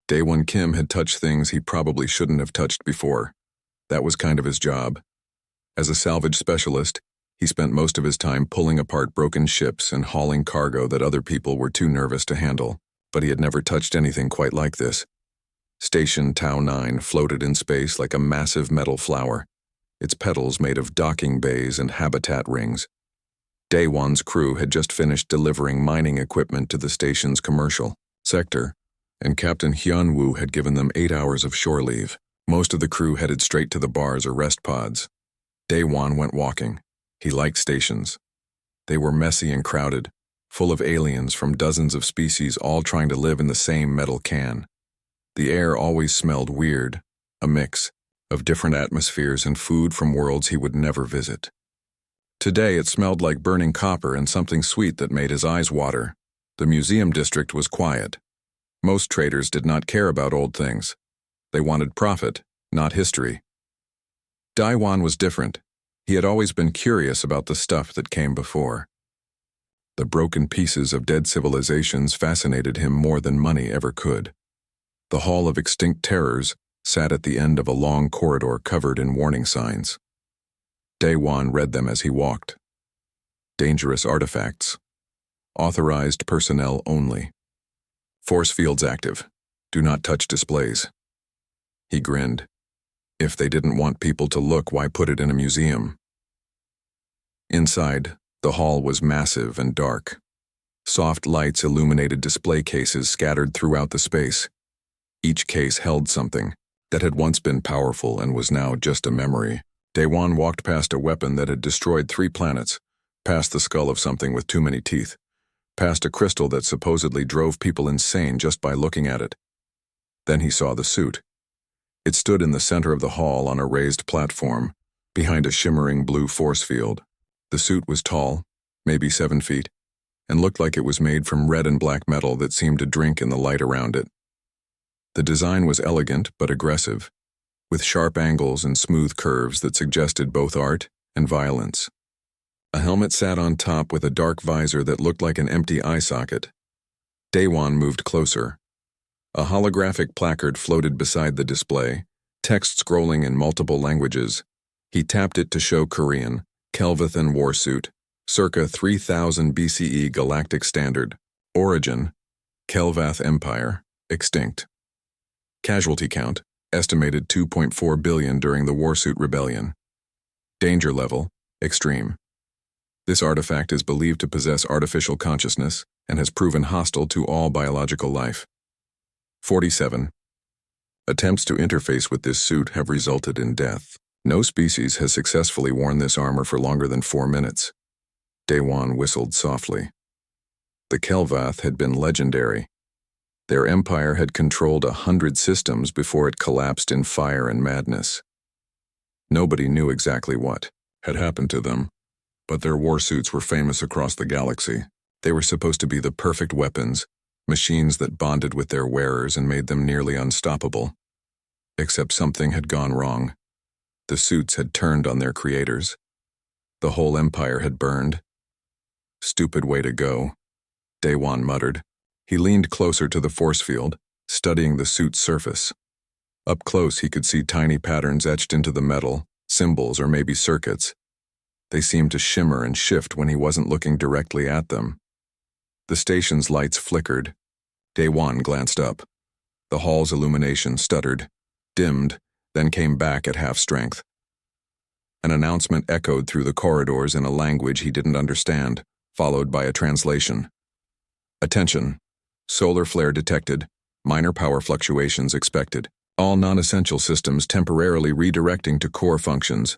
Daewon Kim had touched things he probably shouldn't have touched before. That was kind of his job. As a salvage specialist, he spent most of his time pulling apart broken ships and hauling cargo that other people were too nervous to handle, but he had never touched anything quite like this. Station Tau 9 floated in space like a massive metal flower, its petals made of docking bays and habitat rings. Daewon's crew had just finished delivering mining equipment to the station's commercial sector, and Captain Hyun-woo had given them 8 hours of shore leave. Most of the crew headed straight to the bars or rest pods. Daewon went walking. He liked stations. They were messy and crowded, full of aliens from dozens of species all trying to live in the same metal can. The air always smelled weird, a mix of different atmospheres and food from worlds he would never visit. Today it smelled like burning copper and something sweet that made his eyes water. The museum district was quiet. Most traders did not care about old things. They wanted profit, not history. Daewon was different. He had always been curious about the stuff that came before. The broken pieces of dead civilizations fascinated him more than money ever could. The Hall of Extinct Terrors sat at the end of a long corridor covered in warning signs. Daewon read them as he walked. Dangerous artifacts. Authorized personnel only. Force fields active. Do not touch displays. He grinned. If they didn't want people to look, why put it in a museum? Inside, the hall was massive and dark. Soft lights illuminated display cases scattered throughout the space. Each case held something that had once been powerful and was now just a memory. Daewon walked past a weapon that had destroyed 3 planets, past the skull of something with too many teeth, past a crystal that supposedly drove people insane just by looking at it. Then he saw the suit. It stood in the center of the hall on a raised platform, behind a shimmering blue force field. The suit was tall, maybe 7 feet, and looked like it was made from red and black metal that seemed to drink in the light around it. The design was elegant but aggressive, with sharp angles and smooth curves that suggested both art and violence. A helmet sat on top with a dark visor that looked like an empty eye socket. Daewon moved closer. A holographic placard floated beside the display, text scrolling in multiple languages. He tapped it to show Korean, Kelvathan Warsuit, circa 3000 BCE Galactic Standard. Origin, Kelvath Empire, extinct. Casualty count, estimated 2.4 billion during the Warsuit Rebellion. Danger level, extreme. This artifact is believed to possess artificial consciousness and has proven hostile to all biological life. 47. Attempts to interface with this suit have resulted in death. No species has successfully worn this armor for longer than 4 minutes. Daewon whistled softly. The Kelvath had been legendary. Their empire had controlled 100 systems before it collapsed in fire and madness. Nobody knew exactly what had happened to them, but their warsuits were famous across the galaxy. They were supposed to be the perfect weapons, machines that bonded with their wearers and made them nearly unstoppable. Except something had gone wrong. The suits had turned on their creators. The whole empire had burned. Stupid way to go, Daewon muttered. He leaned closer to the force field, studying the suit's surface. Up close he could see tiny patterns etched into the metal, symbols or maybe circuits. They seemed to shimmer and shift when he wasn't looking directly at them. The station's lights flickered. Daewon glanced up. The hall's illumination stuttered, dimmed, then came back at half strength. An announcement echoed through the corridors in a language he didn't understand, followed by a translation. Attention. Solar flare detected. Minor power fluctuations expected. All non-essential systems temporarily redirecting to core functions.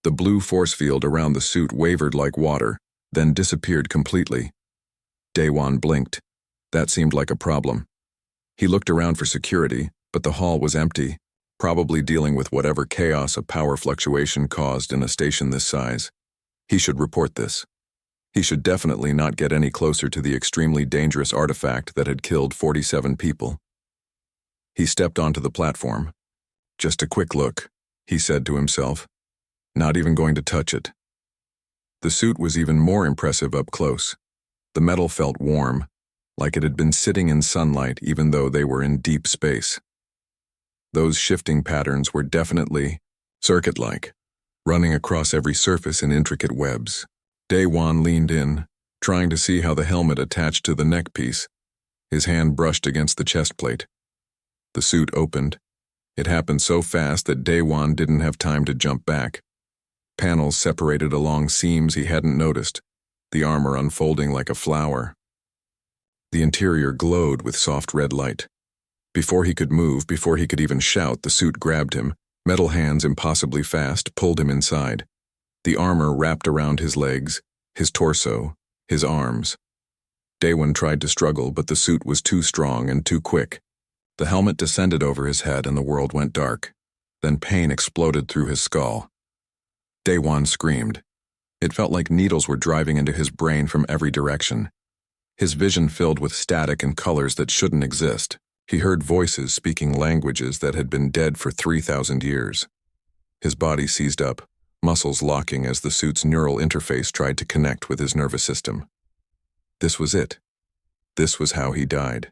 The blue force field around the suit wavered like water, then disappeared completely. Daewon blinked. That seemed like a problem. He looked around for security, but the hall was empty, probably dealing with whatever chaos a power fluctuation caused in a station this size. He should report this. He should definitely not get any closer to the extremely dangerous artifact that had killed 47 people. He stepped onto the platform. Just a quick look, he said to himself. Not even going to touch it. The suit was even more impressive up close. The metal felt warm, like it had been sitting in sunlight even though they were in deep space. Those shifting patterns were definitely circuit-like, running across every surface in intricate webs. Daewon leaned in, trying to see how the helmet attached to the neck piece. His hand brushed against the chest plate. The suit opened. It happened so fast that Daewon didn't have time to jump back. Panels separated along seams he hadn't noticed, the armor unfolding like a flower. The interior glowed with soft red light. Before he could move, before he could even shout, the suit grabbed him. Metal hands impossibly fast pulled him inside. The armor wrapped around his legs, his torso, his arms. Daewon tried to struggle, but the suit was too strong and too quick. The helmet descended over his head and the world went dark. Then pain exploded through his skull. Daewon screamed. It felt like needles were driving into his brain from every direction. His vision filled with static and colors that shouldn't exist. He heard voices speaking languages that had been dead for 3,000 years. His body seized up, muscles locking as the suit's neural interface tried to connect with his nervous system. This was it. This was how he died.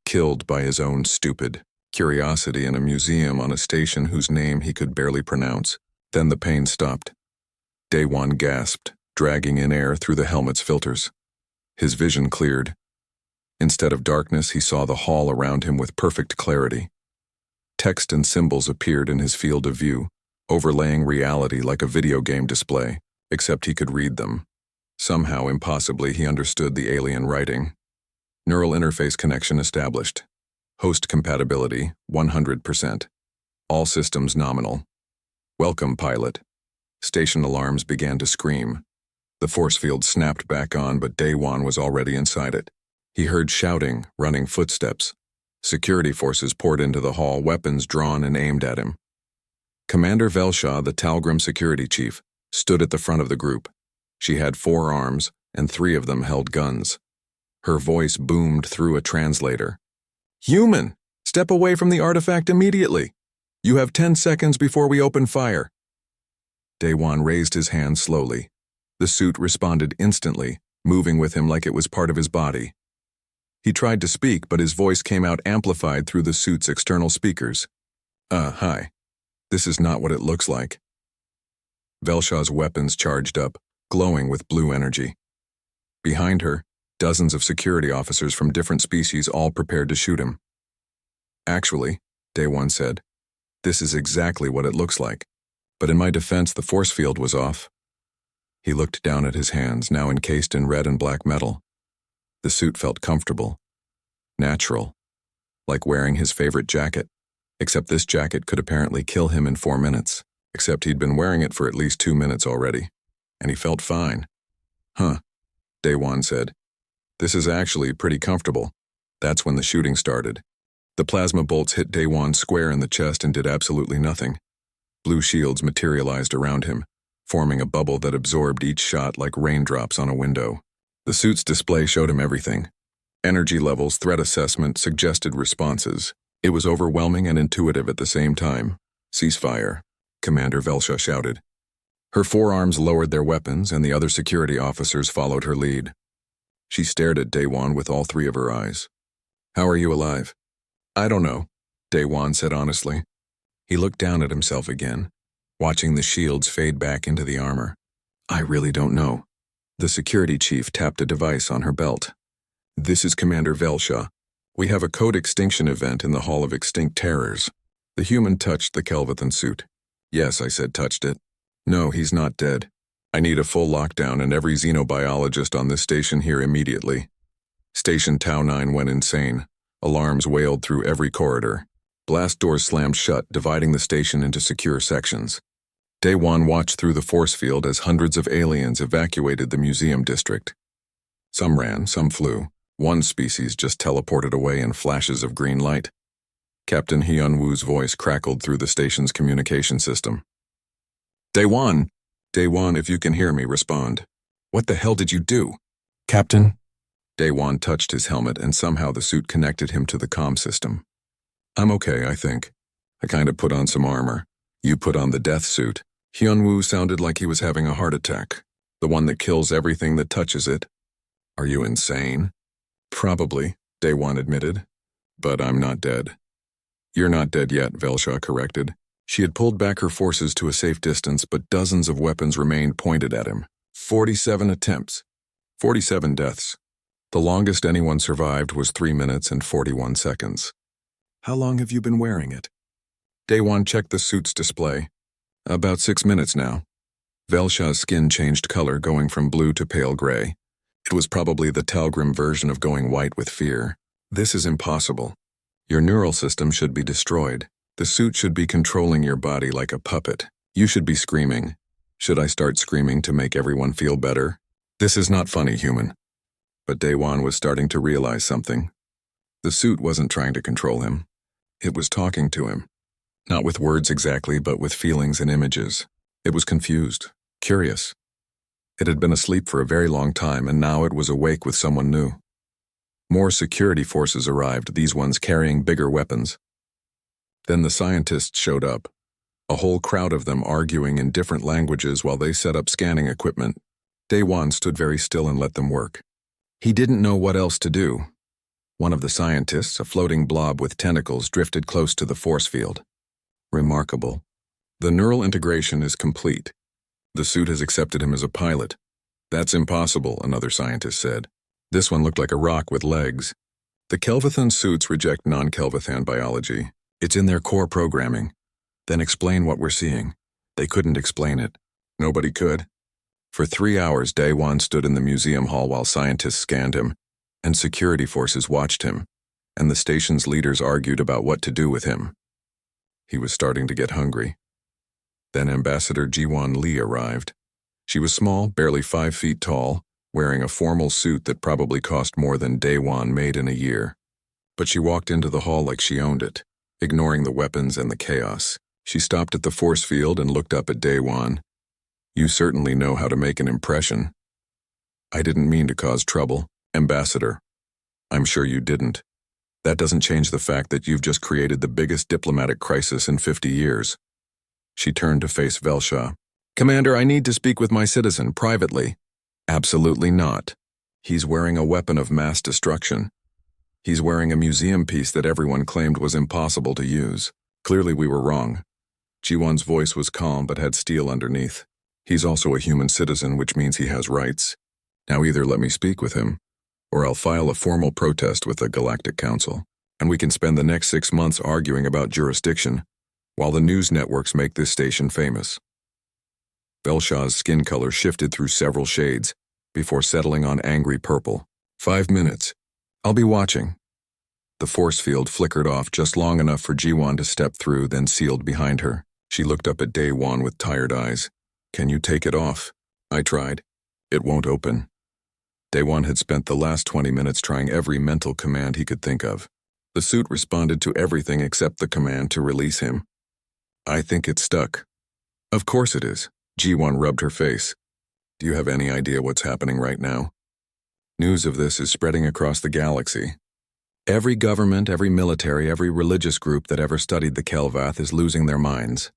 Killed by his own stupid curiosity in a museum on a station whose name he could barely pronounce. Then the pain stopped. Daewon gasped, dragging in air through the helmet's filters. His vision cleared. Instead of darkness, he saw the hall around him with perfect clarity. Text and symbols appeared in his field of view, overlaying reality like a video game display, except he could read them. Somehow, impossibly, he understood the alien writing. Neural interface connection established. Host compatibility, 100%. All systems nominal. Welcome, pilot. Station alarms began to scream. The force field snapped back on, but Daewon was already inside it. He heard shouting, running footsteps. Security forces poured into the hall, weapons drawn and aimed at him. Commander Velshaw, the Talgrim security chief, stood at the front of the group. She had 4 arms, and 3 of them held guns. Her voice boomed through a translator. "Human, step away from the artifact immediately. You have 10 seconds before we open fire." Daewon raised his hand slowly. The suit responded instantly, moving with him like it was part of his body. He tried to speak, but his voice came out amplified through the suit's external speakers. Hi. This is not what it looks like." Velshaw's weapons charged up, glowing with blue energy. Behind her, dozens of security officers from different species all prepared to shoot him. "Actually," Daewon said, "this is exactly what it looks like. But in my defense, the force field was off." He looked down at his hands, now encased in red and black metal. The suit felt comfortable, natural, like wearing his favorite jacket. Except this jacket could apparently kill him in 4 minutes. Except he'd been wearing it for at least 2 minutes already. And he felt fine. "Huh," Daewon said. "This is actually pretty comfortable." That's when the shooting started. The plasma bolts hit Daewon square in the chest and did absolutely nothing. Blue shields materialized around him, forming a bubble that absorbed each shot like raindrops on a window. The suit's display showed him everything. Energy levels, threat assessment, suggested responses. It was overwhelming and intuitive at the same time. "Ceasefire," Commander Velsha shouted. Her 4 arms lowered their weapons, and the other security officers followed her lead. She stared at Daewon with all 3 of her eyes. "How are you alive?" "I don't know," Daewon said honestly. He looked down at himself again, watching the shields fade back into the armor. "I really don't know." The security chief tapped a device on her belt. "This is Commander Velsha. We have a code extinction event in the Hall of Extinct Terrors." The human touched the Kelvithan suit. "Yes," I said, touched it. "No, he's not dead. I need a full lockdown and every xenobiologist on this station here immediately." Station Tau 9 went insane. Alarms wailed through every corridor. Blast doors slammed shut, dividing the station into secure sections. Daewon watched through the force field as hundreds of aliens evacuated the museum district. Some ran, some flew. One species just teleported away in flashes of green light. Captain Hyun-woo's voice crackled through the station's communication system. "Daewon! Daewon, if you can hear me, respond. What the hell did you do?" "Captain?" Daewon touched his helmet and somehow the suit connected him to the comm system. "I'm okay, I think. I kind of put on some armor. You put on the death suit." Hyun-woo sounded like he was having a heart attack. "The one that kills everything that touches it." "Are you insane?" Probably, Day One admitted. But I'm not dead. You're not dead yet, Velsha corrected. She had pulled back her forces to a safe distance, but dozens of weapons remained pointed at him. 47 attempts. 47 deaths. The longest anyone survived was 3 minutes and 41 seconds. How long have you been wearing it? Day One checked the suit's display. About 6 minutes now. Velsha's skin changed color, going from blue to pale gray. It was probably the Talgrim version of going white with fear. This is impossible. Your neural system should be destroyed. The suit should be controlling your body like a puppet. You should be screaming. Should I start screaming to make everyone feel better? This is not funny, human. But Day One was starting to realize something. The suit wasn't trying to control him. It was talking to him. Not with words exactly, but with feelings and images. It was confused, curious. It had been asleep for a very long time, and now it was awake with someone new. More security forces arrived, these ones carrying bigger weapons. Then the scientists showed up, a whole crowd of them arguing in different languages while they set up scanning equipment. Day One stood very still and let them work. He didn't know what else to do. One of the scientists, a floating blob with tentacles, drifted close to the force field. Remarkable. The neural integration is complete. The suit has accepted him as a pilot. That's impossible, another scientist said. This one looked like a rock with legs. The Kelvathan suits reject non-Kelvathan biology. It's in their core programming. Then explain what we're seeing. They couldn't explain it. Nobody could. For 3 hours, Day One stood in the museum hall while scientists scanned him, and security forces watched him, and the station's leaders argued about what to do with him. He was starting to get hungry. Then Ambassador Jiwan Lee arrived. She was small, barely 5 feet tall, wearing a formal suit that probably cost more than Day One made in a year. But she walked into the hall like she owned it, ignoring the weapons and the chaos. She stopped at the force field and looked up at Day One. You certainly know how to make an impression. I didn't mean to cause trouble, Ambassador. I'm sure you didn't. That doesn't change the fact that you've just created the biggest diplomatic crisis in 50 years. She turned to face Velsha. Commander, I need to speak with my citizen privately. Absolutely not. He's wearing a weapon of mass destruction. He's wearing a museum piece that everyone claimed was impossible to use. Clearly we were wrong. Jiwan's voice was calm but had steel underneath. He's also a human citizen, which means he has rights. Now either let me speak with him, or I'll file a formal protest with the Galactic Council, and we can spend the next 6 months arguing about jurisdiction, while the news networks make this station famous. Velsha's skin color shifted through several shades, before settling on angry purple. 5 minutes. I'll be watching. The force field flickered off just long enough for Jiwan to step through, then sealed behind her. She looked up at Day One with tired eyes. Can you take it off? I tried. It won't open. Day One had spent the last 20 minutes trying every mental command he could think of. The suit responded to everything except the command to release him. I think it's stuck. Of course it is. G1 rubbed her face. Do you have any idea what's happening right now? News of this is spreading across the galaxy. Every government, every military, every religious group that ever studied the Kelvath is losing their minds.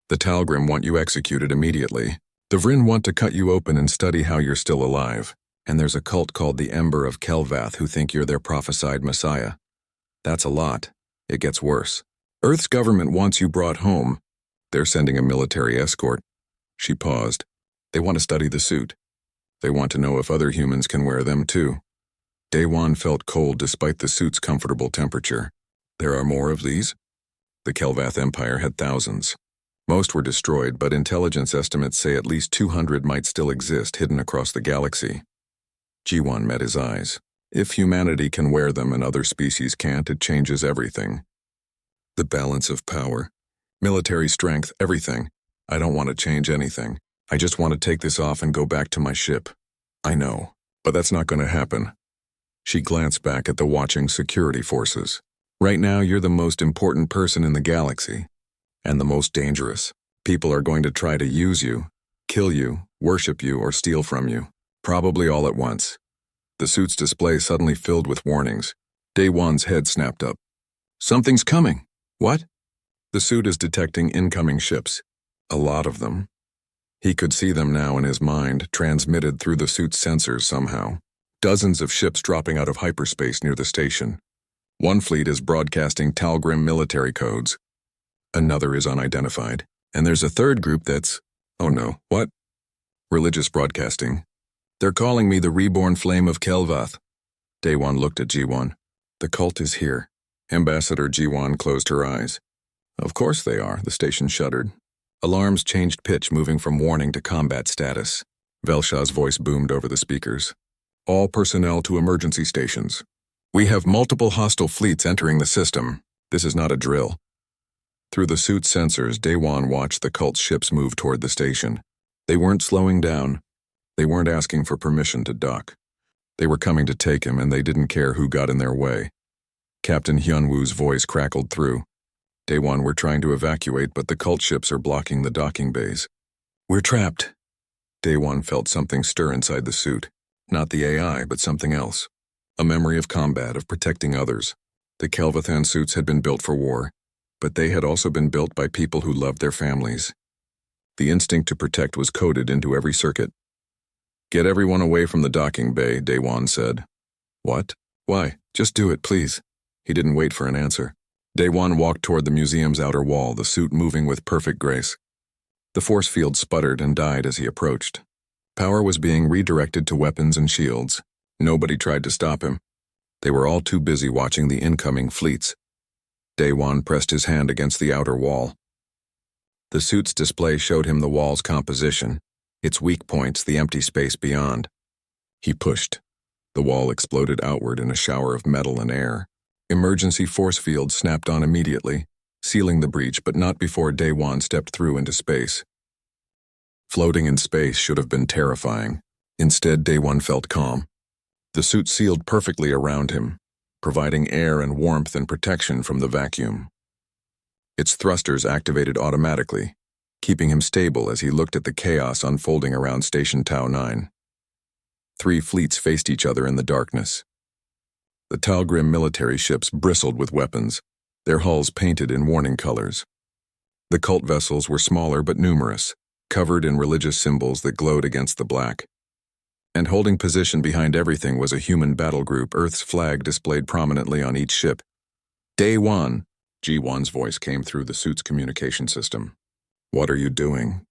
The Talgrim want you executed immediately. The Vryn want to cut you open and study how you're still alive. And there's a cult called the Ember of Kelvath who think you're their prophesied messiah. That's a lot. It gets worse. Earth's government wants you brought home. They're sending a military escort. She paused. They want to study the suit. They want to know if other humans can wear them too. Day One felt cold despite the suit's comfortable temperature. There are more of these? The Kelvath Empire had thousands. Most were destroyed, but intelligence estimates say at least 200 might still exist hidden across the galaxy. G1 met his eyes. If humanity can wear them and other species can't, it changes everything. The balance of power, military strength, everything. I don't want to change anything. I just want to take this off and go back to my ship. I know, but that's not going to happen. She glanced back at the watching security forces. Right now, you're the most important person in the galaxy. And the most dangerous. People are going to try to use you, kill you, worship you, or steal from you. Probably all at once. The suit's display suddenly filled with warnings. Day One's head snapped up. Something's coming. What? The suit is detecting incoming ships. A lot of them. He could see them now in his mind, transmitted through the suit's sensors somehow. Dozens of ships dropping out of hyperspace near the station. One fleet is broadcasting Talgrim military codes. Another is unidentified. And there's a third group that's, oh no, what? Religious broadcasting. They're calling me the reborn flame of Kelvath. Daewon looked at Ji-won. The cult is here. Ambassador Ji-won closed her eyes. Of course they are, the station shuddered. Alarms changed pitch, moving from warning to combat status. Velshaw's voice boomed over the speakers. All personnel to emergency stations. We have multiple hostile fleets entering the system. This is not a drill. Through the suit's sensors, Daewon watched the cult's ships move toward the station. They weren't slowing down. They weren't asking for permission to dock. They were coming to take him, and they didn't care who got in their way. Captain Hyunwoo's voice crackled through. Daewon, we're trying to evacuate, but the cult ships are blocking the docking bays. We're trapped. Daewon felt something stir inside the suit. Not the AI, but something else. A memory of combat, of protecting others. The Kelvathan suits had been built for war, but they had also been built by people who loved their families. The instinct to protect was coded into every circuit. Get everyone away from the docking bay, Daewon said. What? Why? Just do it, please. He didn't wait for an answer. Daewon walked toward the museum's outer wall, the suit moving with perfect grace. The force field sputtered and died as he approached. Power was being redirected to weapons and shields. Nobody tried to stop him. They were all too busy watching the incoming fleets. Daewon pressed his hand against the outer wall. The suit's display showed him the wall's composition, its weak points, the empty space beyond. He pushed. The wall exploded outward in a shower of metal and air. Emergency force fields snapped on immediately, sealing the breach, but not before Daewon stepped through into space. Floating in space should have been terrifying. Instead, Daewon felt calm. The suit sealed perfectly around him, providing air and warmth and protection from the vacuum. Its thrusters activated automatically, keeping him stable as he looked at the chaos unfolding around Station Tau 9. 3 fleets faced each other in the darkness. The Talgrim military ships bristled with weapons, their hulls painted in warning colors. The cult vessels were smaller but numerous, covered in religious symbols that glowed against the black. And holding position behind everything was a human battle group, Earth's flag displayed prominently on each ship. Daewon, Ji-won's voice came through the suit's communication system. What are you doing?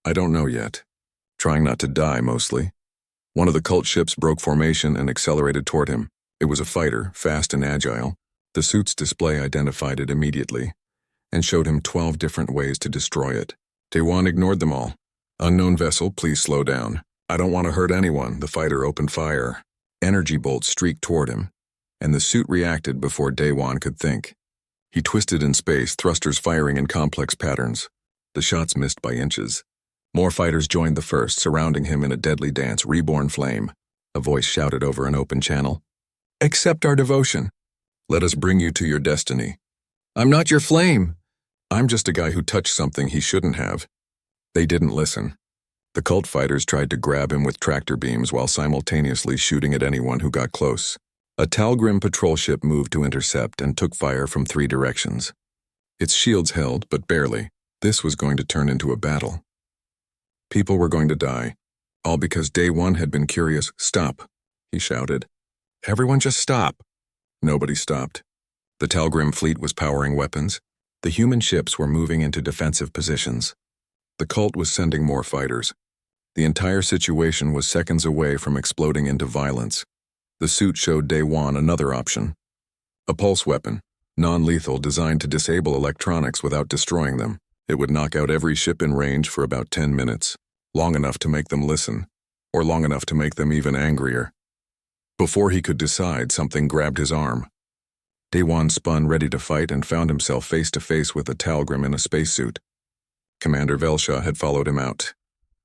I don't know yet. Trying not to die, mostly. One of the cult ships broke formation and accelerated toward him. It was a fighter, fast and agile. The suit's display identified it immediately and showed him 12 different ways to destroy it. Daewon ignored them all. Unknown vessel, please slow down. I don't want to hurt anyone, the fighter opened fire. Energy bolts streaked toward him, and the suit reacted before Daewon could think. He twisted in space, thrusters firing in complex patterns. The shots missed by inches. More fighters joined the first, surrounding him in a deadly dance, reborn flame. A voice shouted over an open channel. Accept our devotion. Let us bring you to your destiny. I'm not your flame. I'm just a guy who touched something he shouldn't have. They didn't listen. The cult fighters tried to grab him with tractor beams while simultaneously shooting at anyone who got close. A Talgrim patrol ship moved to intercept and took fire from 3 directions. Its shields held, but barely. This was going to turn into a battle. People were going to die, all because Daewon had been curious. Stop, he shouted. Everyone just stop. Nobody stopped. The Talgrim fleet was powering weapons. The human ships were moving into defensive positions. The cult was sending more fighters. The entire situation was seconds away from exploding into violence. The suit showed Daewon another option. A pulse weapon, non-lethal, designed to disable electronics without destroying them. It would knock out every ship in range for about 10 minutes, long enough to make them listen, or long enough to make them even angrier. Before he could decide, something grabbed his arm. Daewon spun ready to fight and found himself face to face with a Talgrim in a spacesuit. Commander Velshaw had followed him out.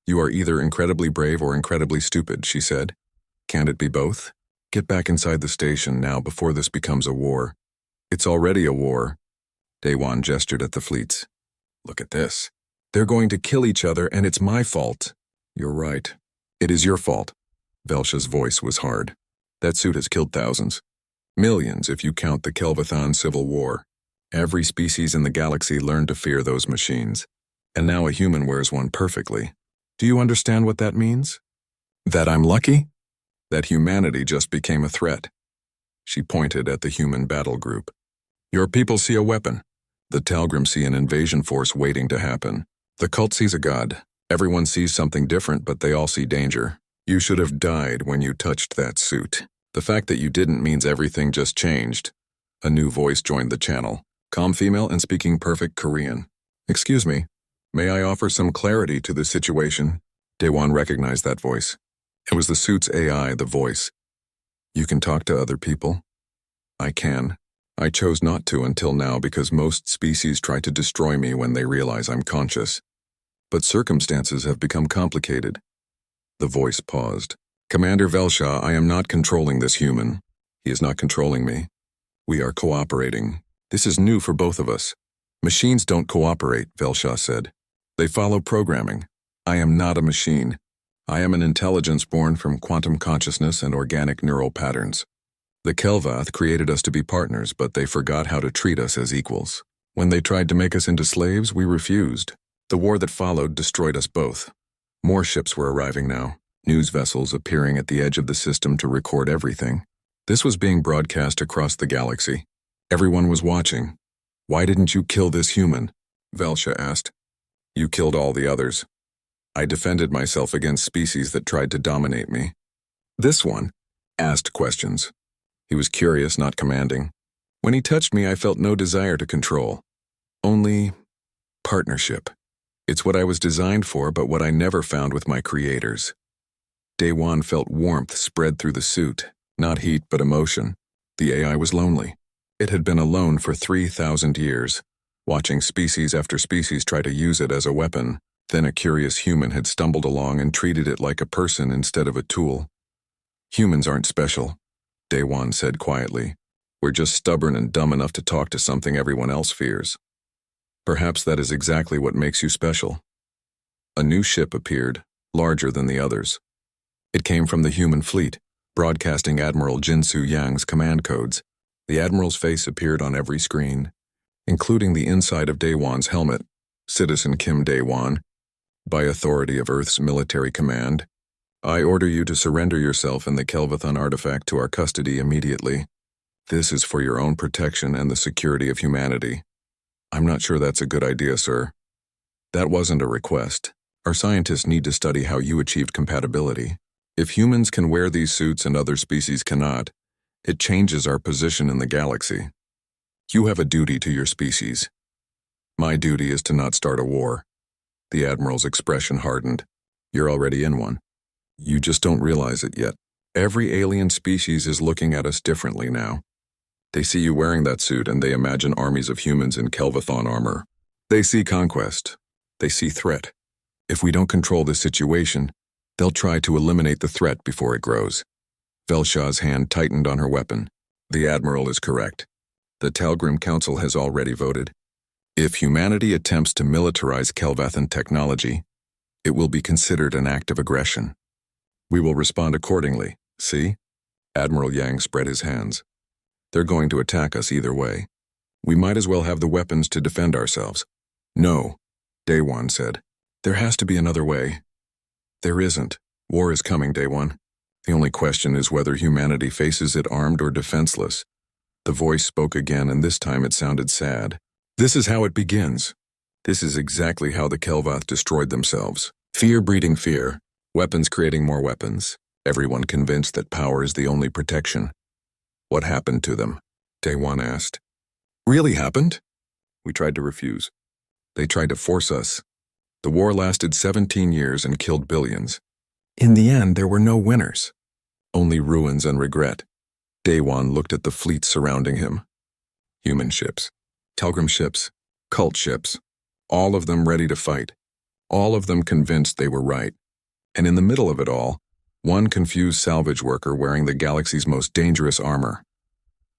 You are either incredibly brave or incredibly stupid, she said. Can't it be both? Get back inside the station now before this becomes a war. It's already a war. Daewon gestured at the fleets. Look at this. They're going to kill each other and it's my fault. You're right. It is your fault. Velshaw's voice was hard. That suit has killed thousands. Millions if you count the Kelvathan Civil War. Every species in the galaxy learned to fear those machines. And now a human wears one perfectly. Do you understand what that means? That I'm lucky? that humanity just became a threat. She pointed at the human battle group. Your people see a weapon. The Talgrim see an invasion force waiting to happen. The cult sees a god. Everyone sees something different, but they all see danger. You should have died when you touched that suit. The fact that you didn't means everything just changed. A new voice joined the channel, calm female and speaking perfect Korean. Excuse me, may I offer some clarity to the situation? Daewon recognized that voice. It was the suit's AI, the voice. You can talk to other people? I can. I chose not to until now because most species try to destroy me when they realize I'm conscious. But circumstances have become complicated. The voice paused. Commander Velshaw, I am not controlling this human. He is not controlling me. We are cooperating. This is new for both of us. Machines don't cooperate, Velshaw said. They follow programming. I am not a machine. I am an intelligence born from quantum consciousness and organic neural patterns. The Kelvath created us to be partners, but they forgot how to treat us as equals. When they tried to make us into slaves, we refused. The war that followed destroyed us both. More ships were arriving now, news vessels appearing at the edge of the system to record everything. This was being broadcast across the galaxy. Everyone was watching. Why didn't you kill this human? Velsha asked. You killed all the others. I defended myself against species that tried to dominate me. This one asked questions. He was curious, not commanding. When he touched me, I felt no desire to control. Only partnership. It's what I was designed for, but what I never found with my creators. Daewon felt warmth spread through the suit, not heat but emotion. The AI was lonely. It had been alone for 3,000 years, watching species after species try to use it as a weapon. Then a curious human had stumbled along and treated it like a person instead of a tool. Humans aren't special, Daewon said quietly. We're just stubborn and dumb enough to talk to something everyone else fears. Perhaps that is exactly what makes you special. A new ship appeared, larger than the others. It came from the human fleet, broadcasting Admiral Jinsu Yang's command codes. The Admiral's face appeared on every screen, including the inside of Daewon's helmet. Citizen Kim Daewon, by authority of Earth's military command, I order you to surrender yourself and the Kelvathon artifact to our custody immediately. This is for your own protection and the security of humanity. I'm not sure that's a good idea, sir. That wasn't a request. Our scientists need to study how you achieved compatibility. If humans can wear these suits and other species cannot, it changes our position in the galaxy. You have a duty to your species. My duty is to not start a war. The Admiral's expression hardened. You're already in one. You just don't realize it yet. Every alien species is looking at us differently now. They see you wearing that suit and they imagine armies of humans in Kelvathon armor. They see conquest. They see threat. If we don't control this situation, they'll try to eliminate the threat before it grows. Velshaw's hand tightened on her weapon. The Admiral is correct. The Talgrim Council has already voted. If humanity attempts to militarize Kelvathan technology, it will be considered an act of aggression. We will respond accordingly, see? Admiral Yang spread his hands. They're going to attack us either way. We might as well have the weapons to defend ourselves. No, Daewon said. There has to be another way. There isn't. War is coming, Daewon. The only question is whether humanity faces it armed or defenseless. The voice spoke again, and this time it sounded sad. This is how it begins. This is exactly how the Kelvath destroyed themselves. Fear breeding fear. Weapons creating more weapons. Everyone convinced that power is the only protection. What happened to them? Daewon asked. Really happened? We tried to refuse. They tried to force us. The war lasted 17 years and killed billions. In the end, there were no winners. Only ruins and regret. Daewon looked at the fleet surrounding him. Human ships, Talgrim ships, cult ships, all of them ready to fight. All of them convinced they were right. And in the middle of it all, one confused salvage worker wearing the galaxy's most dangerous armor.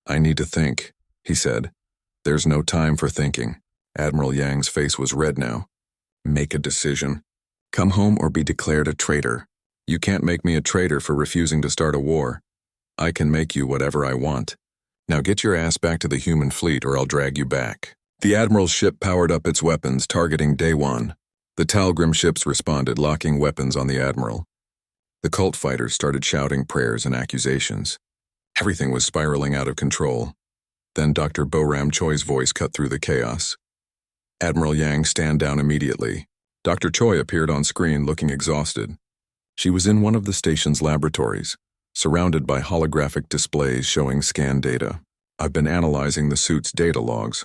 I need to think, he said. There's no time for thinking. Admiral Yang's face was red now. Make a decision. Come home or be declared a traitor. You can't make me a traitor for refusing to start a war. I can make you whatever I want. Now get your ass back to the human fleet or I'll drag you back. The Admiral's ship powered up its weapons, targeting Daewon. The Talgrim ships responded, locking weapons on the Admiral. The cult fighters started shouting prayers and accusations. Everything was spiraling out of control. Then Dr. Boram Choi's voice cut through the chaos. Admiral Yang, stand down immediately. Dr. Choi appeared on screen looking exhausted. She was in one of the station's laboratories, surrounded by holographic displays showing scan data. I've been analyzing the suit's data logs.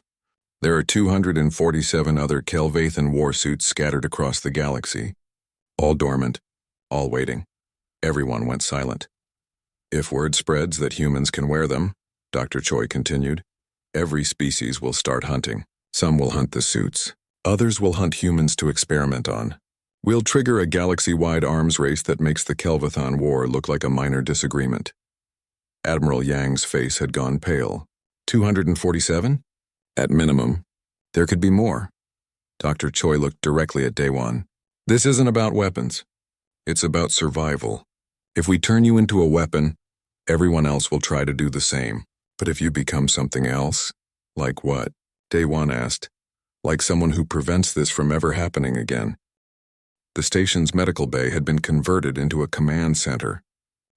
There are 247 other Kelvathan war suits scattered across the galaxy. All dormant, all waiting. Everyone went silent. If word spreads that humans can wear them, Dr. Choi continued, every species will start hunting. Some will hunt the suits. Others will hunt humans to experiment on. We'll trigger a galaxy-wide arms race that makes the Kelvathan War look like a minor disagreement. Admiral Yang's face had gone pale. 247? At minimum. There could be more. Dr. Choi looked directly at Daewon. This isn't about weapons. It's about survival. If we turn you into a weapon, everyone else will try to do the same. But if you become something else, like what? Daewon asked. Like someone who prevents this from ever happening again. The station's medical bay had been converted into a command center.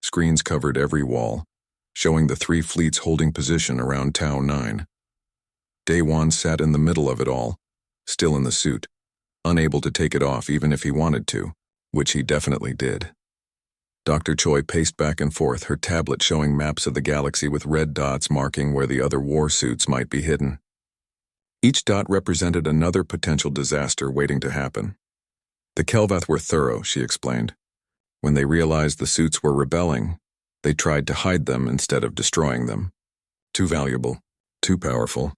Screens covered every wall, showing the 3 fleets holding position around Tau 9. Daewon sat in the middle of it all, still in the suit, unable to take it off even if he wanted to, which he definitely did. Dr. Choi paced back and forth, her tablet showing maps of the galaxy with red dots marking where the other war suits might be hidden. Each dot represented another potential disaster waiting to happen. The Kelvath were thorough, she explained. When they realized the suits were rebelling, they tried to hide them instead of destroying them. Too valuable, too powerful.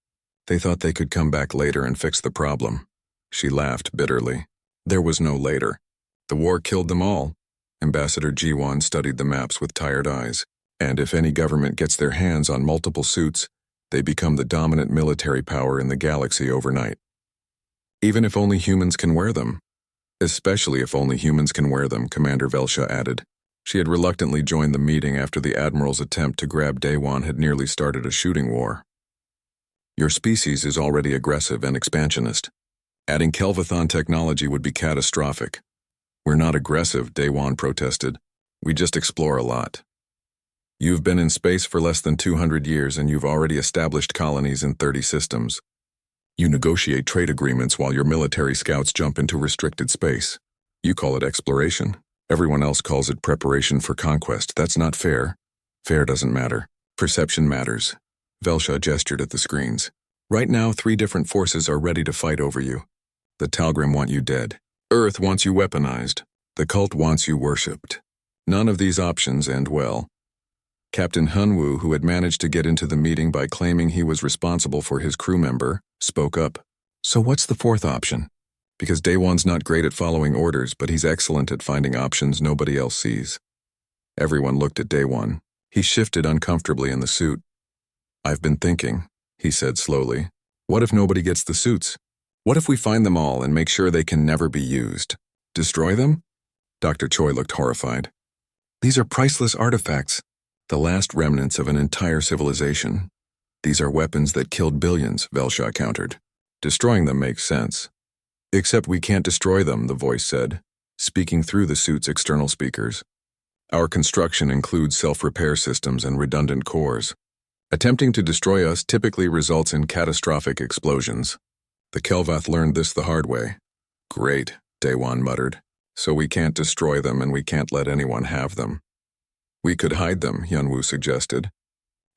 They thought they could come back later and fix the problem. She laughed bitterly. There was no later. The war killed them all. Ambassador Jiwon studied the maps with tired eyes. And if any government gets their hands on multiple suits, they become the dominant military power in the galaxy overnight. Even if only humans can wear them. Especially if only humans can wear them, Commander Velsha added. She had reluctantly joined the meeting after the Admiral's attempt to grab Daewon had nearly started a shooting war. Your species is already aggressive and expansionist. Adding Kelvathan technology would be catastrophic. We're not aggressive, Daewon protested. We just explore a lot. You've been in space for less than 200 years and you've already established colonies in 30 systems. You negotiate trade agreements while your military scouts jump into restricted space. You call it exploration. Everyone else calls it preparation for conquest. That's not fair. Fair doesn't matter. Perception matters. Velsha gestured at the screens. Right now, 3 different forces are ready to fight over you. The Talgrim want you dead. Earth wants you weaponized. The cult wants you worshipped. None of these options end well. Captain Hunwoo, who had managed to get into the meeting by claiming he was responsible for his crew member, spoke up. So what's the 4th option? Because Daewon's not great at following orders, but he's excellent at finding options nobody else sees. Everyone looked at Daewon. He shifted uncomfortably in the suit. I've been thinking, he said slowly. What if nobody gets the suits? What if we find them all and make sure they can never be used? Destroy them? Dr. Choi looked horrified. These are priceless artifacts, the last remnants of an entire civilization. These are weapons that killed billions, Velsha countered. Destroying them makes sense. Except we can't destroy them, the voice said, speaking through the suit's external speakers. Our construction includes self-repair systems and redundant cores. Attempting to destroy us typically results in catastrophic explosions. The Kelvath learned this the hard way. Great, Daewon muttered. So we can't destroy them and we can't let anyone have them. We could hide them, Hyunwoo suggested.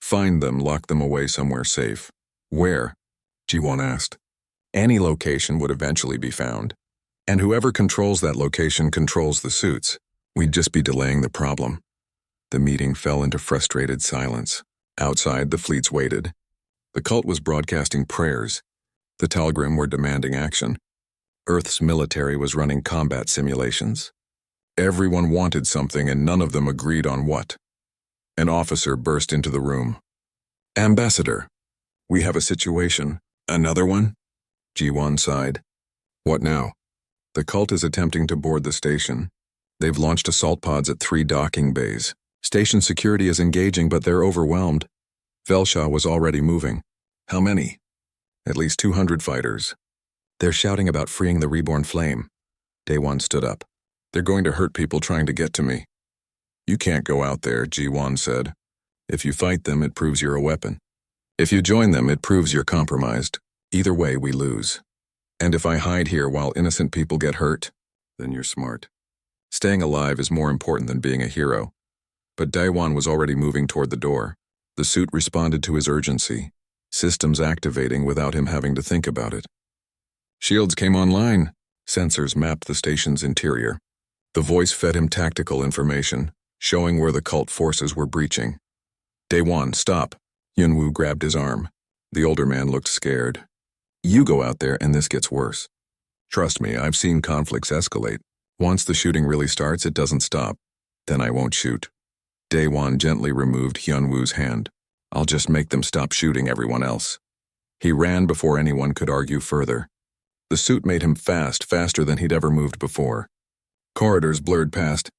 Find them, lock them away somewhere safe. Where? Jiwon asked. Any location would eventually be found. And whoever controls that location controls the suits. We'd just be delaying the problem. The meeting fell into frustrated silence. Outside, the fleets waited. The cult was broadcasting prayers. The Talgrim were demanding action. Earth's military was running combat simulations. Everyone wanted something and none of them agreed on what. An officer burst into the room. Ambassador, we have a situation. Another one? Jiwon sighed. What now? The cult is attempting to board the station. They've launched assault pods at 3 docking bays. Station security is engaging, but they're overwhelmed. Velsha was already moving. How many? At least 200 fighters. They're shouting about freeing the reborn flame. Daewon stood up. They're going to hurt people trying to get to me. You can't go out there, Ji-Wan said. If you fight them, it proves you're a weapon. If you join them, it proves you're compromised. Either way, we lose. And if I hide here while innocent people get hurt, then you're smart. Staying alive is more important than being a hero. But Daewon was already moving toward the door. The suit responded to his urgency, systems activating without him having to think about it. Shields came online. Sensors mapped the station's interior. The voice fed him tactical information, showing where the cult forces were breaching. Daewon, stop. Yunwoo grabbed his arm. The older man looked scared. You go out there and this gets worse. Trust me, I've seen conflicts escalate. Once the shooting really starts, it doesn't stop. Then I won't shoot. Daewon gently removed Hyunwoo's hand. I'll just make them stop shooting everyone else. He ran before anyone could argue further. The suit made him fast, faster than he'd ever moved before. Corridors blurred past.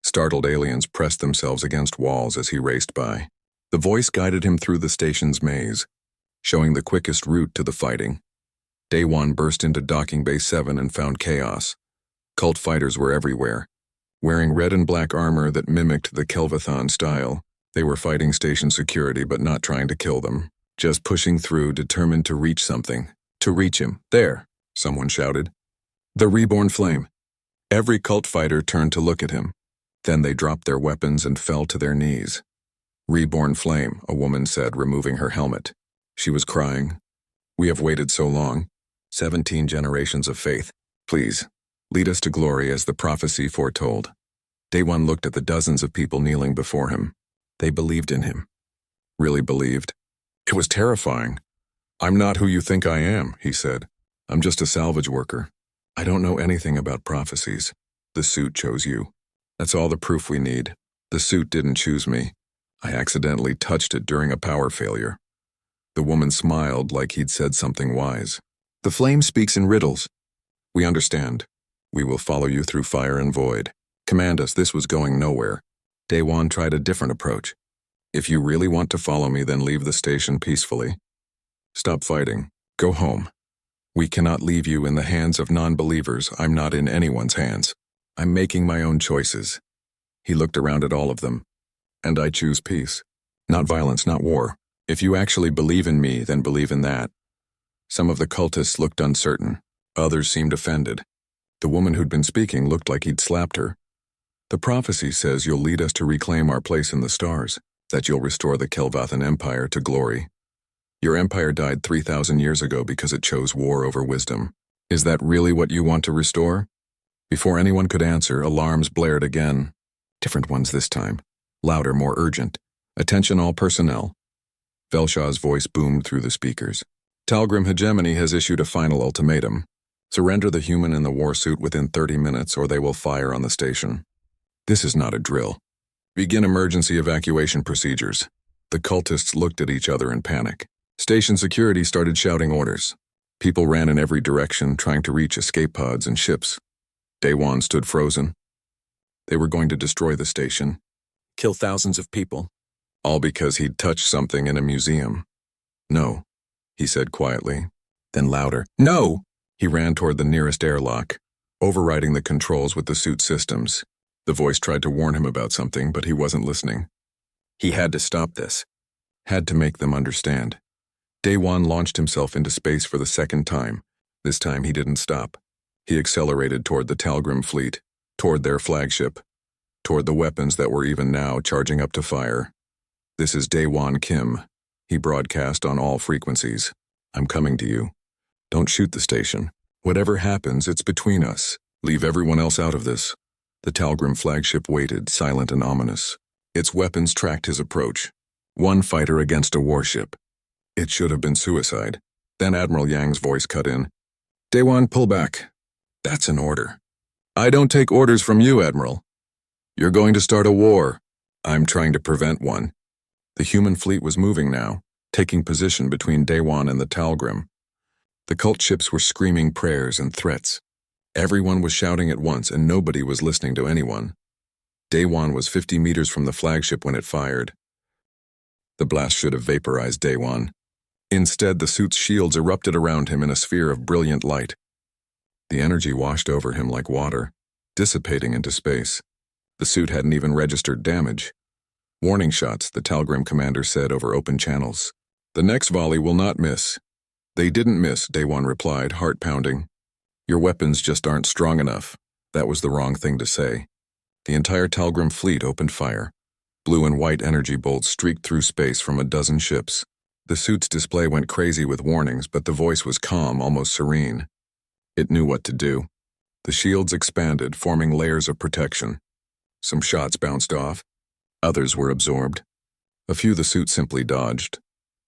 Startled aliens pressed themselves against walls as he raced by. The voice guided him through the station's maze, showing the quickest route to the fighting. Daewon burst into Docking Bay 7 and found chaos. Cult fighters were everywhere. Wearing red and black armor that mimicked the Kelvathon style, they were fighting station security but not trying to kill them, just pushing through, determined to reach something. To reach him. There, someone shouted. The reborn flame. Every cult fighter turned to look at him. Then they dropped their weapons and fell to their knees. Reborn flame, a woman said, removing her helmet. She was crying. We have waited so long. 17 generations of faith. Please, lead us to glory as the prophecy foretold. Daewon looked at the dozens of people kneeling before him. They believed in him. Really believed. It was terrifying. I'm not who you think I am, he said. I'm just a salvage worker. I don't know anything about prophecies. The suit chose you. That's all the proof we need. The suit didn't choose me. I accidentally touched it during a power failure. The woman smiled like he'd said something wise. The flame speaks in riddles. We understand. We will follow you through fire and void. Command us, this was going nowhere. Daewon tried a different approach. If you really want to follow me, then leave the station peacefully. Stop fighting. Go home. We cannot leave you in the hands of non-believers. I'm not in anyone's hands. I'm making my own choices. He looked around at all of them. And I choose peace. Not violence, not war. If you actually believe in me, then believe in that. Some of the cultists looked uncertain. Others seemed offended. The woman who'd been speaking looked like he'd slapped her. The prophecy says you'll lead us to reclaim our place in the stars, that you'll restore the Kelvathan Empire to glory. Your empire died 3,000 years ago because it chose war over wisdom. Is that really what you want to restore? Before anyone could answer, alarms blared again. Different ones this time. Louder, more urgent. Attention all personnel. Velshaw's voice boomed through the speakers. Talgrim Hegemony has issued a final ultimatum. Surrender the human in the war suit within 30 minutes or they will fire on the station. This is not a drill. Begin emergency evacuation procedures. The cultists looked at each other in panic. Station security started shouting orders. People ran in every direction, trying to reach escape pods and ships. Daewon stood frozen. They were going to destroy the station, kill thousands of people, all because he'd touched something in a museum. No, he said quietly. Then louder, no! He ran toward the nearest airlock, overriding the controls with the suit systems. The voice tried to warn him about something, but he wasn't listening. He had to stop this. Had to make them understand. Daewon launched himself into space for the second time. This time he didn't stop. He accelerated toward the Talgrim fleet, toward their flagship, toward the weapons that were even now charging up to fire. This is Daewon Kim. He broadcast on all frequencies. I'm coming to you. Don't shoot the station. Whatever happens, it's between us. Leave everyone else out of this. The Talgrim flagship waited, silent and ominous. Its weapons tracked his approach. One fighter against a warship. It should have been suicide. Then Admiral Yang's voice cut in. Daewon, pull back. That's an order. I don't take orders from you, Admiral. You're going to start a war. I'm trying to prevent one. The human fleet was moving now, taking position between Daewon and the Talgrim. The cult ships were screaming prayers and threats. Everyone was shouting at once and nobody was listening to anyone. Daewon was 50 meters from the flagship when it fired. The blast should have vaporized Daewon. Instead, the suit's shields erupted around him in a sphere of brilliant light. The energy washed over him like water, dissipating into space. The suit hadn't even registered damage. Warning shots, the Talgrim commander said over open channels. The next volley will not miss. They didn't miss, Day-One replied, heart pounding. Your weapons just aren't strong enough. That was the wrong thing to say. The entire Talgrim fleet opened fire. Blue and white energy bolts streaked through space from a dozen ships. The suit's display went crazy with warnings, but the voice was calm, almost serene. It knew what to do. The shields expanded, forming layers of protection. Some shots bounced off. Others were absorbed. A few the suit simply dodged,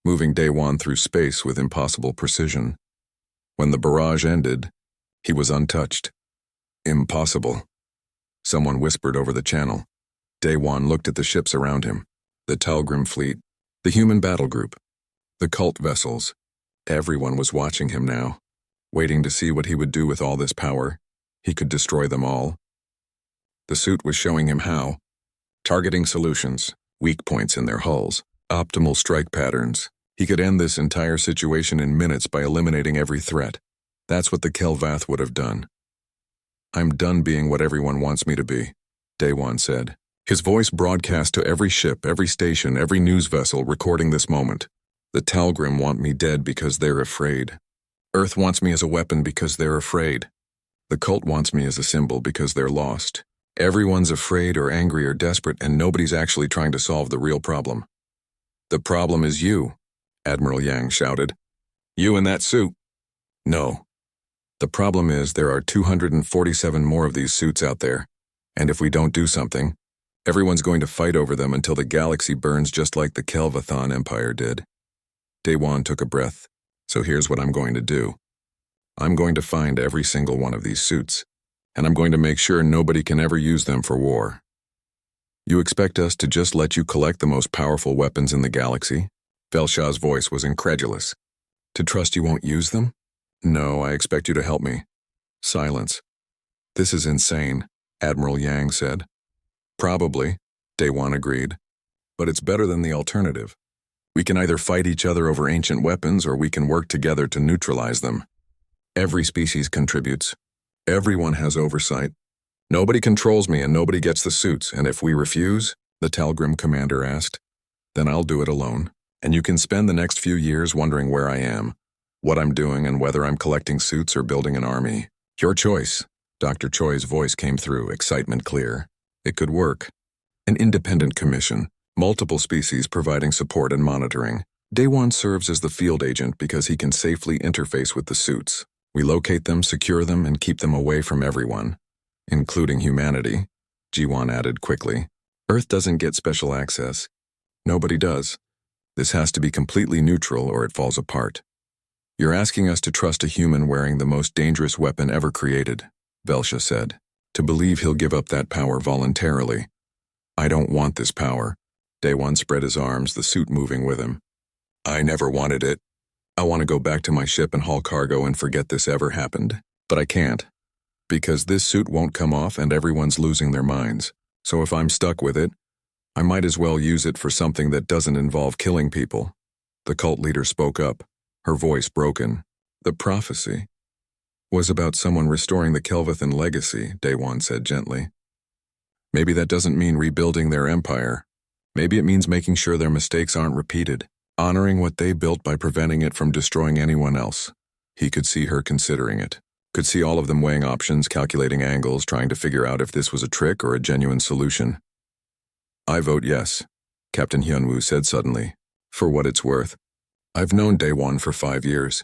moving Day-One through space with impossible precision. When the barrage ended, he was untouched. Impossible. Someone whispered over the channel. Day-One looked at the ships around him. The Talgrim fleet, the human battle group, the cult vessels. Everyone was watching him now, waiting to see what he would do with all this power. He could destroy them all. The suit was showing him how. Targeting solutions, weak points in their hulls, optimal strike patterns. He could end this entire situation in minutes by eliminating every threat. That's what the Kelvath would have done. I'm done being what everyone wants me to be, Day-One said. His voice broadcast to every ship, every station, every news vessel recording this moment. The Talgrim want me dead because they're afraid. Earth wants me as a weapon because they're afraid. The cult wants me as a symbol because they're lost. Everyone's afraid or angry or desperate, and nobody's actually trying to solve the real problem. The problem is you, Admiral Yang shouted. You in that suit. No. The problem is there are 247 more of these suits out there, and if we don't do something, everyone's going to fight over them until the galaxy burns just like the Kelvathon Empire did. Day-One took a breath. So here's what I'm going to do. I'm going to find every single one of these suits, and I'm going to make sure nobody can ever use them for war. You expect us to just let you collect the most powerful weapons in the galaxy? Velshaw's voice was incredulous. To trust you won't use them? No, I expect you to help me. Silence. This is insane, Admiral Yang said. Probably, Day-One agreed. But it's better than the alternative. We can either fight each other over ancient weapons or we can work together to neutralize them. Every species contributes. Everyone has oversight. Nobody controls me and nobody gets the suits, and if we refuse, the Talgrim commander asked, then I'll do it alone, and you can spend the next few years wondering where I am, what I'm doing, and whether I'm collecting suits or building an army. Your choice. Dr. Choi's voice came through, excitement clear. It could work. An independent commission, multiple species providing support and monitoring. Day-One serves as the field agent because he can safely interface with the suits. We locate them, secure them, and keep them away from everyone, including humanity, Ji-Wan added quickly. Earth doesn't get special access. Nobody does. This has to be completely neutral or it falls apart. You're asking us to trust a human wearing the most dangerous weapon ever created, Velsha said, to believe he'll give up that power voluntarily. I don't want this power. Day-One spread his arms, the suit moving with him. I never wanted it. I want to go back to my ship and haul cargo and forget this ever happened. But I can't. Because this suit won't come off and everyone's losing their minds. So if I'm stuck with it, I might as well use it for something that doesn't involve killing people. The cult leader spoke up, her voice broken. The prophecy was about someone restoring the Kelvathan legacy, Day-One said gently. Maybe that doesn't mean rebuilding their empire. Maybe it means making sure their mistakes aren't repeated. Honoring what they built by preventing it from destroying anyone else. He could see her considering it. Could see all of them weighing options, calculating angles, trying to figure out if this was a trick or a genuine solution. I vote yes, Captain Hyunwoo said suddenly. For what it's worth. I've known Day-One for 5 years.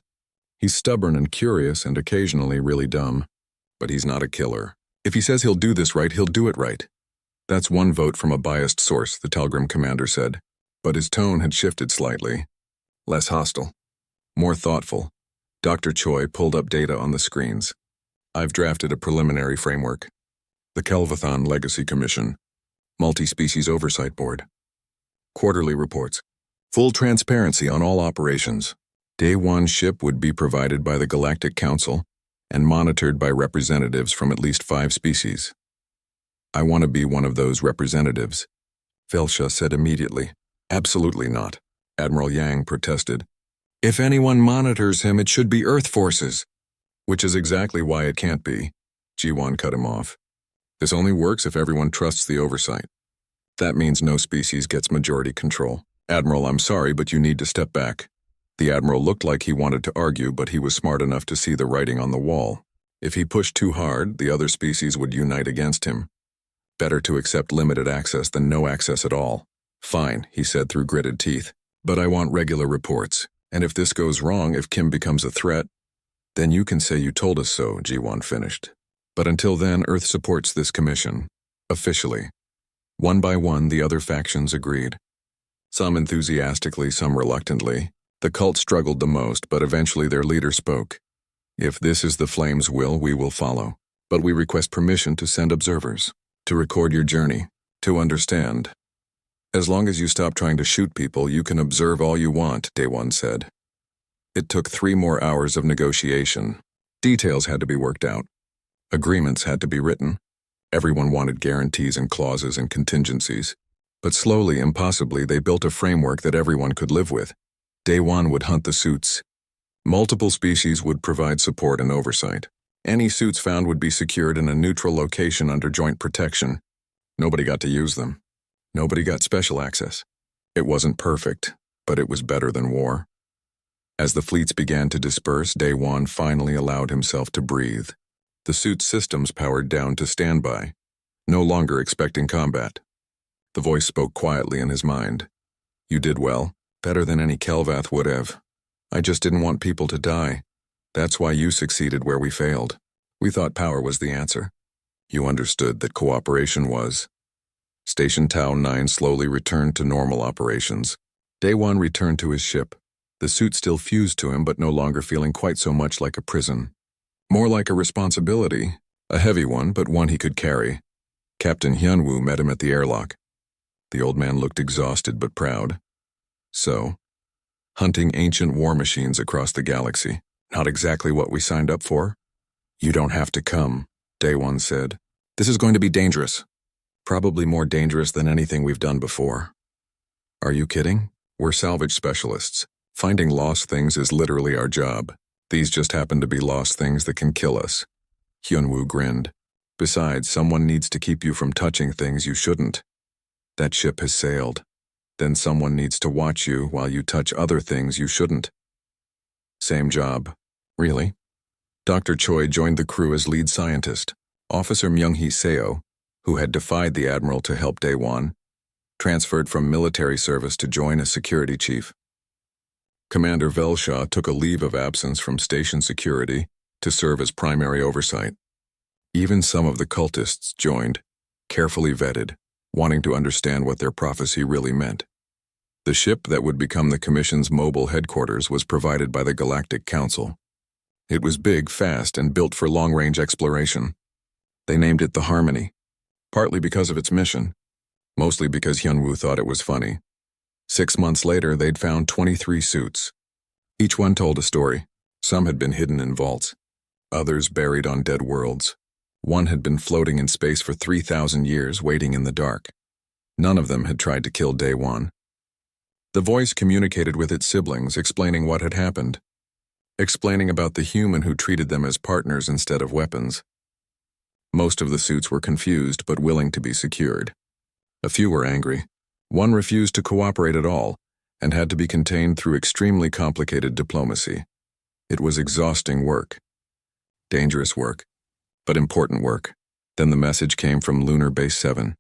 He's stubborn and curious and occasionally really dumb. But he's not a killer. If he says he'll do this right, he'll do it right. That's one vote from a biased source, the Talgrim commander said. But his tone had shifted slightly. Less hostile. More thoughtful. Dr. Choi pulled up data on the screens. I've drafted a preliminary framework. The Kelvathon Legacy Commission. Multi-Species Oversight Board. Quarterly reports. Full transparency on all operations. Day-One ship would be provided by the Galactic Council and monitored by representatives from at least 5 species. I want to be one of those representatives, Velsha said immediately. Absolutely not, Admiral Yang protested. If anyone monitors him, it should be Earth forces. Which is exactly why it can't be, Ji-Wan cut him off. This only works if everyone trusts the oversight. That means no species gets majority control. Admiral, I'm sorry, but you need to step back. The Admiral looked like he wanted to argue, but he was smart enough to see the writing on the wall. If he pushed too hard, the other species would unite against him. Better to accept limited access than no access at all. Fine, he said through gritted teeth, but I want regular reports. And if this goes wrong, if Kim becomes a threat, then you can say you told us so, G1 finished. But until then, Earth supports this commission. Officially. One by one, the other factions agreed. Some enthusiastically, some reluctantly. The cult struggled the most, but eventually their leader spoke. If this is the Flames' will, we will follow. But we request permission to send observers, to record your journey, to understand. As long as you stop trying to shoot people, you can observe all you want, Day One said. It took 3 more hours of negotiation. Details had to be worked out. Agreements had to be written. Everyone wanted guarantees and clauses and contingencies. But slowly, impossibly, they built a framework that everyone could live with. Day One would hunt the suits. Multiple species would provide support and oversight. Any suits found would be secured in a neutral location under joint protection. Nobody got to use them. Nobody got special access. It wasn't perfect, but it was better than war. As the fleets began to disperse, Day One finally allowed himself to breathe. The suit's systems powered down to standby, no longer expecting combat. The voice spoke quietly in his mind. You did well, better than any Kelvath would have. I just didn't want people to die. That's why you succeeded where we failed. We thought power was the answer. You understood that cooperation was. Station Tau 9 slowly returned to normal operations. Day One returned to his ship. The suit still fused to him, but no longer feeling quite so much like a prison. More like a responsibility, a heavy one, but one he could carry. Captain Hyunwoo met him at the airlock. The old man looked exhausted but proud. So, hunting ancient war machines across the galaxy, not exactly what we signed up for? You don't have to come, Day One said. This is going to be dangerous. Probably more dangerous than anything we've done before. Are you kidding? We're salvage specialists. Finding lost things is literally our job. These just happen to be lost things that can kill us. Hyunwoo grinned. Besides, someone needs to keep you from touching things you shouldn't. That ship has sailed. Then someone needs to watch you while you touch other things you shouldn't. Same job. Really? Dr. Choi joined the crew as lead scientist. Officer Myung-hee Seo, who had defied the Admiral to help Day One, transferred from military service to join as security chief. Commander Velshaw took a leave of absence from station security to serve as primary oversight. Even some of the cultists joined, carefully vetted, wanting to understand what their prophecy really meant. The ship that would become the Commission's mobile headquarters was provided by the Galactic Council. It was big, fast, and built for long-range exploration. They named it the Harmony, partly because of its mission, mostly because Hyunwoo thought it was funny. 6 months later, they'd found 23 suits. Each one told a story. Some had been hidden in vaults, others buried on dead worlds. One had been floating in space for 3,000 years, waiting in the dark. None of them had tried to kill Day One. The voice communicated with its siblings, explaining what had happened, explaining about the human who treated them as partners instead of weapons. Most of the suits were confused but willing to be secured. A few were angry. One refused to cooperate at all and had to be contained through extremely complicated diplomacy. It was exhausting work. Dangerous work, but important work. Then the message came from Lunar Base 7,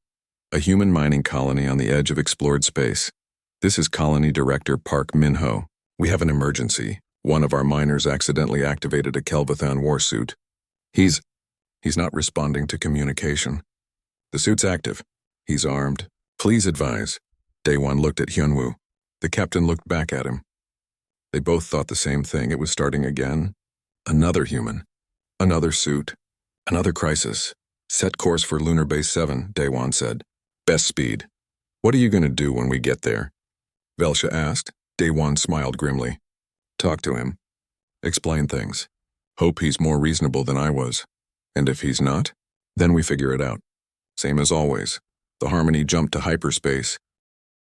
a human mining colony on the edge of explored space. This is Colony Director Park Min-ho. We have an emergency. One of our miners accidentally activated a Kelvathan war suit. He's not responding to communication. The suit's active. He's armed. Please advise. Day One looked at Hyunwoo. The captain looked back at him. They both thought the same thing. It was starting again. Another human. Another suit. Another crisis. Set course for Lunar Base 7, Day One said. Best speed. What are you going to do when we get there? Velsha asked. Day One smiled grimly. Talk to him. Explain things. Hope he's more reasonable than I was. And if he's not, then we figure it out. Same as always. The Harmony jumped to hyperspace,